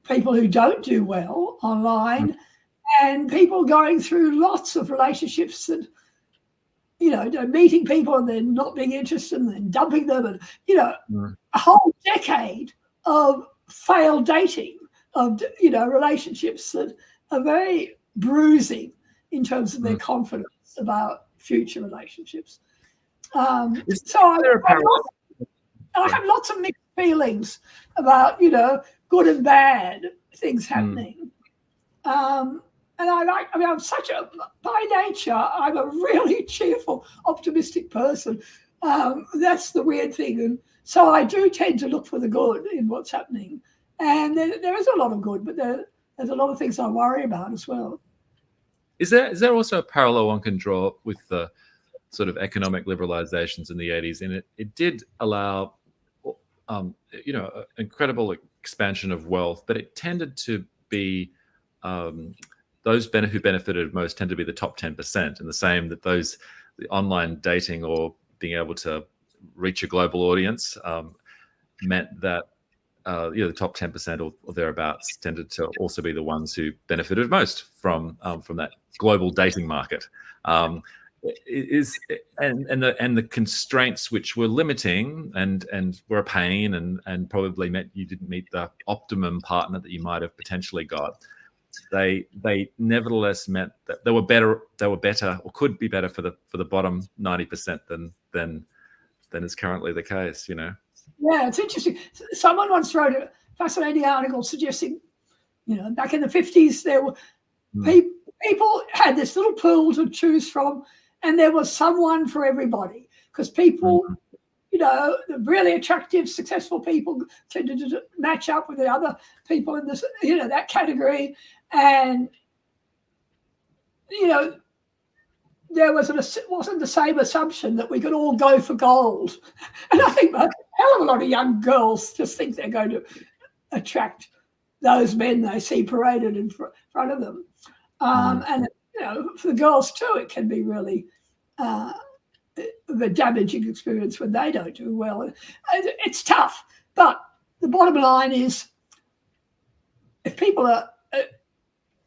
people who don't do well online and people going through lots of relationships that, meeting people and then not being interested and then dumping them, and, a whole decade of failed dating, of, relationships that are very bruising in terms of their confidence about future relationships. So I have lots of mixed feelings about, good and bad things happening. And I'm such a, by nature, I'm a really cheerful, optimistic person. That's the weird thing. And so I do tend to look for the good in what's happening. And there is a lot of good, but there's a lot of things I worry about as well. Is there also a parallel one can draw with the sort of economic liberalizations in the 80s? And it did allow, incredible expansion of wealth, but it tended to be those who benefited most tend to be the top 10%, and the same that the online dating or being able to reach a global audience meant that the top 10% or thereabouts tended to also be the ones who benefited most from that global dating market. And the constraints which were limiting and were a pain and probably meant you didn't meet the optimum partner that you might have potentially got. They nevertheless meant that they were better or could be better for the bottom 90% than is currently the case. Yeah, it's interesting. Someone once wrote a fascinating article suggesting, back in the 50s, there were people had this little pool to choose from, and there was someone for everybody, because people, the really attractive, successful people tended to match up with the other people in this, that category. And, there wasn't the same assumption that we could all go for gold. And I think a hell of a lot of young girls just think they're going to attract those men they see paraded in front of them. And, for the girls too, it can be really a damaging experience when they don't do well. It's tough. But the bottom line is, if people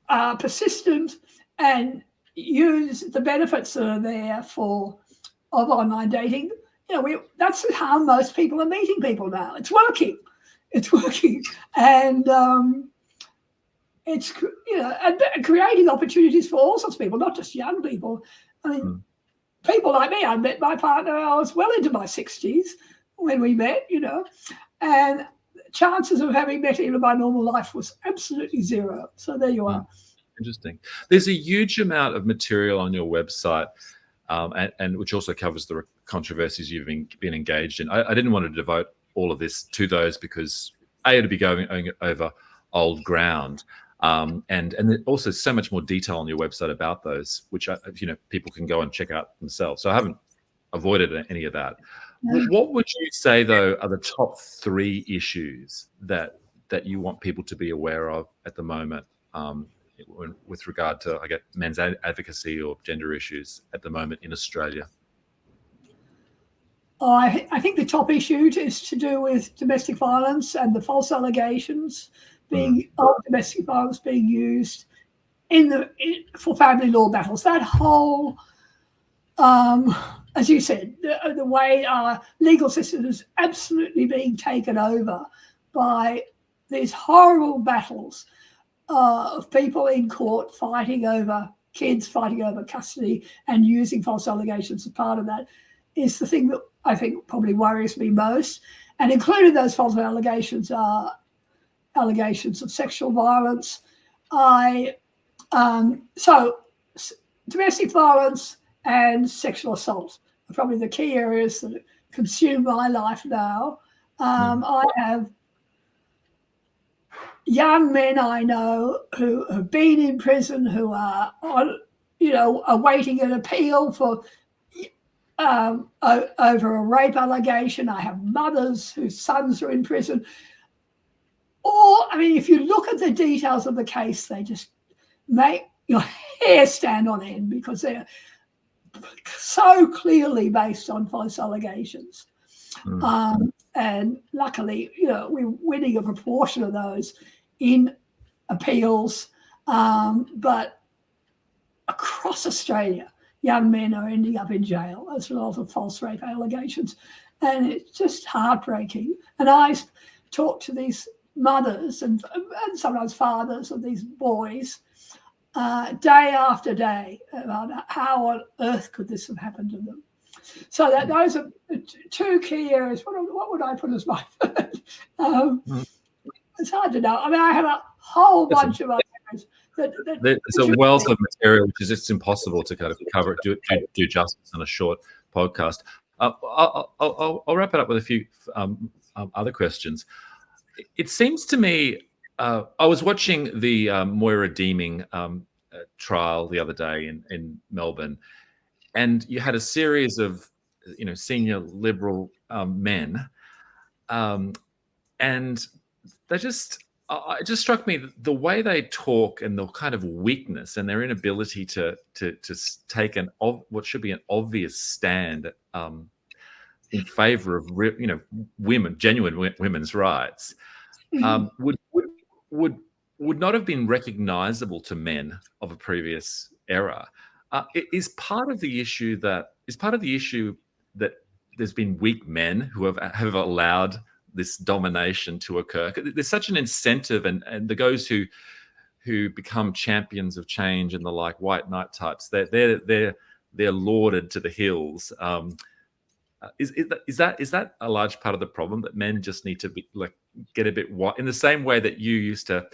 are persistent and use the benefits that are there of online dating, that's how most people are meeting people now. It's working, and it's and creating opportunities for all sorts of people, not just young people. I mean, people like me. I met my partner. I was well into my 60s when we met, and chances of having met him in my normal life was absolutely zero. So there you are. Interesting. There's a huge amount of material on your website, and which also covers the controversies you've been engaged in. I didn't want to devote all of this to those because it'd be going over old ground, and also so much more detail on your website about those, which people can go and check out themselves. So I haven't avoided any of that. What would you say, though, are the top 3 issues that you want people to be aware of at the moment? With regard to, men's advocacy or gender issues at the moment in Australia? I think the top issue is to do with domestic violence and the false allegations of domestic violence being used for family law battles. That whole, as you said, the way our legal system is absolutely being taken over by these horrible battles of people in court fighting over kids, fighting over custody, and using false allegations as part of that, is the thing that I think probably worries me most. And including those false allegations are allegations of sexual violence. So domestic violence and sexual assault are probably the key areas that consume my life now. I have young men I know who have been in prison, who are awaiting an appeal for over a rape allegation. I have mothers whose sons are in prison. Or, I mean, if you look at the details of the case, they just make your hair stand on end because they're so clearly based on false allegations. And luckily, we're winning a proportion of those in appeals. But across Australia, young men are ending up in jail as a result of false rape allegations. And it's just heartbreaking. And I talk to these mothers and sometimes fathers of these boys day after day about how on earth could this have happened to them. So that those are two key areas. What would I put as my third? It's hard to know. I mean, I have a whole bunch of others. There's a wealth of material which is just impossible to kind of cover it, do justice on a short podcast. I'll wrap it up with a few other questions. It seems to me, I was watching the Moira Deeming trial the other day in Melbourne, and you had a series of senior Liberal men, and they just it just struck me the way they talk and the kind of weakness and their inability to take what should be an obvious stand in favour of women, genuine women's rights, would not have been recognisable to men of a previous era. Is part of the issue that there's been weak men who have allowed this domination to occur. There's such an incentive, and those who become champions of change and the like white knight types, they're lauded to the hills. Is that a large part of the problem, that men just need to be get a bit in the same way that you used to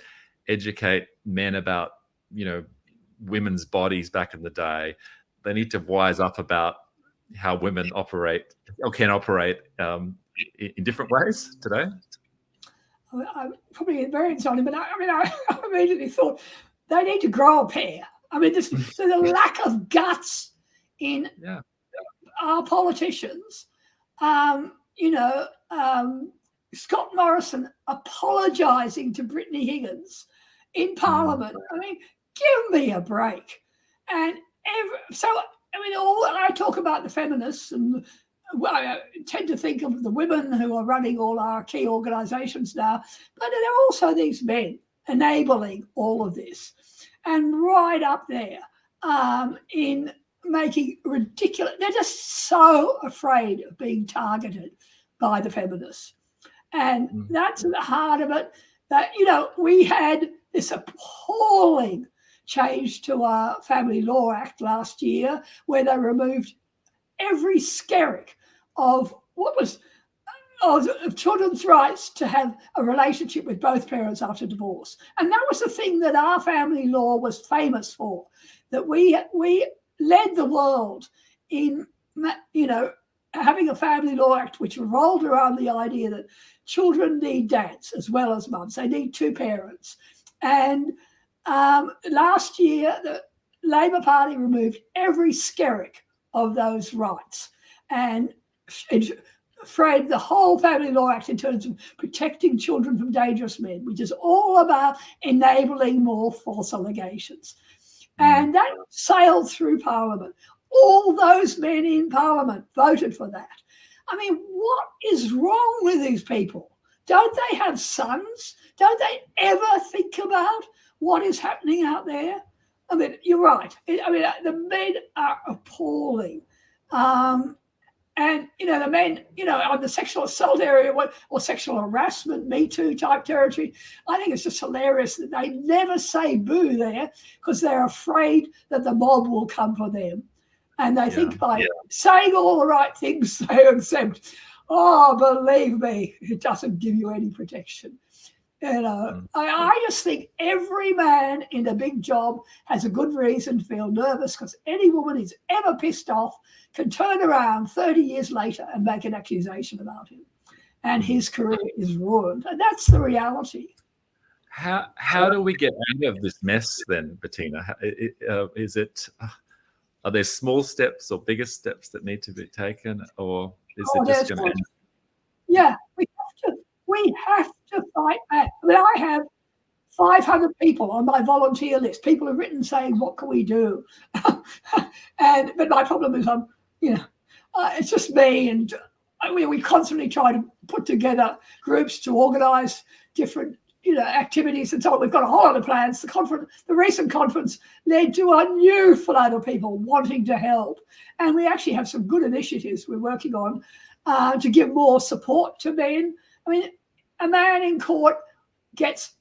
educate men about women's bodies back in the day? They need to wise up about how women operate or can operate in different ways today. I'm probably very excited, but I immediately thought they need to grow a pair. I mean, so the lack of guts in our politicians. Scott Morrison apologising to Brittany Higgins in Parliament. I mean, give me a break. And I talk about the feminists, and I tend to think of the women who are running all our key organisations now, but there are also these men enabling all of this, and right up there in making ridiculous. They're just so afraid of being targeted by the feminists. And that's at the heart of it, that, we had this appalling change to our Family Law Act last year, where they removed every skerrick of of children's rights to have a relationship with both parents after divorce. And that was the thing that our family law was famous for, that we led the world in, having a Family Law Act which revolved around the idea that children need dads as well as mums. They need two parents. And last year, the Labor Party removed every skerrick of those rights and framed the whole Family Law Act in terms of protecting children from dangerous men, which is all about enabling more false allegations. And that sailed through Parliament. All those men in Parliament voted for that. I mean, what is wrong with these people? Don't they have sons? Don't they ever think about what is happening out there? I mean, you're right. The men are appalling. And, the men, on the sexual assault area or sexual harassment, Me Too type territory, I think it's just hilarious that they never say boo there because they're afraid that the mob will come for them. And they think by saying all the right things, they accept. Oh, believe me, it doesn't give you any protection. I just think every man in a big job has a good reason to feel nervous, because any woman who's ever pissed off can turn around 30 years later and make an accusation about him, and his career is ruined. And that's the reality. How do we get out of this mess then, Bettina? Is it Are there small steps or bigger steps that need to be taken, or is Oh, it just going to end? Yeah, we have to fight back. I mean, I have 500 people on my volunteer list. People have written saying, "What can we do?" But my problem is, it's just me, and we constantly try to put together groups to organise different, activities and so on. We've got a whole lot of plans. The recent conference led to a new flood of people wanting to help, and we actually have some good initiatives we're working on to give more support to men. I mean, a man in court gets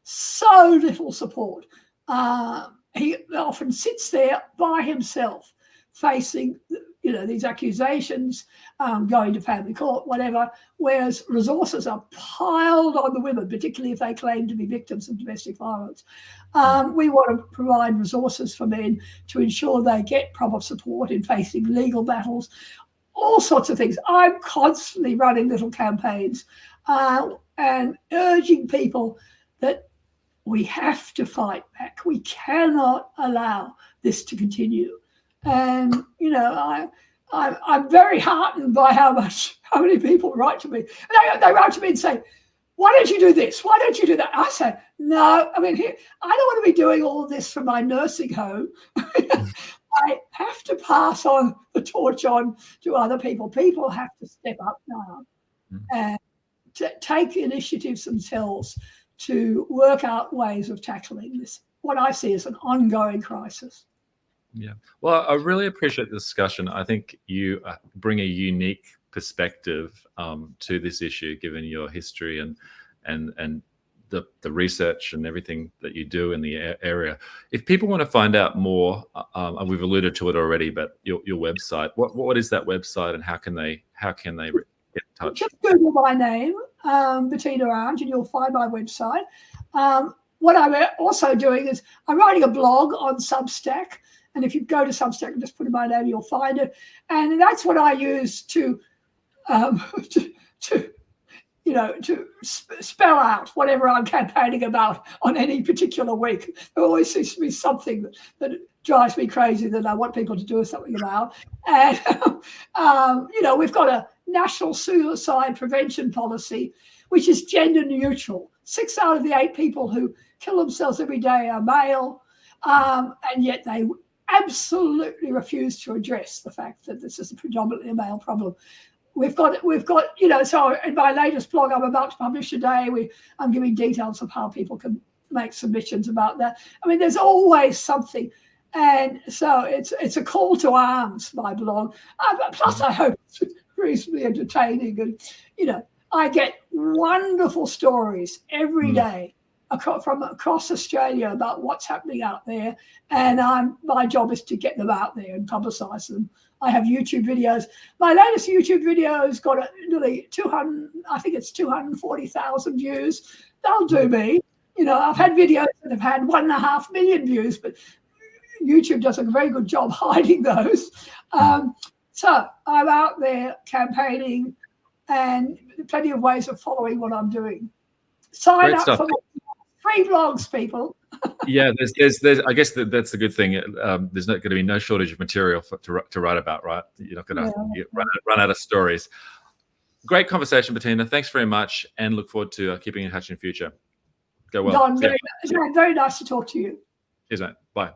so little support. He often sits there by himself, facing these accusations, going to family court, whatever, whereas resources are piled on the women, particularly if they claim to be victims of domestic violence. We want to provide resources for men to ensure they get proper support in facing legal battles, all sorts of things. I'm constantly running little campaigns and urging people that we have to fight back. We cannot allow this to continue. And I'm very heartened by how many people write to me. They write to me and say, "Why don't you do this? Why don't you do that?" I say, "No, I don't want to be doing all of this from my nursing home." I have to pass on the torch on to other people. People have to step up now and to take initiatives themselves to work out ways of tackling this, what I see as an ongoing crisis. Yeah. Well, I really appreciate the discussion. I think you bring a unique perspective to this issue, given your history and the research and everything that you do in the area. If people want to find out more, we've alluded to it already, but your website, what is that website, and how can they get in touch? Just Google my name, Bettina Arndt, and you'll find my website. What I'm also doing is I'm writing a blog on Substack. And if you go to Substack and just put in my name, you'll find it. And that's what I use to spell out whatever I'm campaigning about on any particular week. There always seems to be something that drives me crazy that I want people to do something about. And, we've got a national suicide prevention policy, which is gender neutral. 6 out of the 8 people who kill themselves every day are male, and yet they absolutely refuse to address the fact that this is predominantly a male problem. We've got, so in my latest blog I'm about to publish today, I'm giving details of how people can make submissions about that. There's always something. And so it's a call to arms, my blog. Plus I hope it's reasonably entertaining. And, I get wonderful stories every day from across Australia about what's happening out there, and my job is to get them out there and publicise them. I have YouTube videos. My latest YouTube video has got nearly 240,000 views. That'll do me. I've had videos that have had 1.5 million views, but YouTube does a very good job hiding those. So I'm out there campaigning, and plenty of ways of following what I'm doing. Sign up for free blogs, people. Yeah, there's. I guess that's the good thing. There's not going to be no shortage of material to write about, right? You're not going to run out of stories. Great conversation, Bettina. Thanks very much, and look forward to keeping in touch in the future. Go well. Don, very nice to talk to you. Cheers, mate. Bye.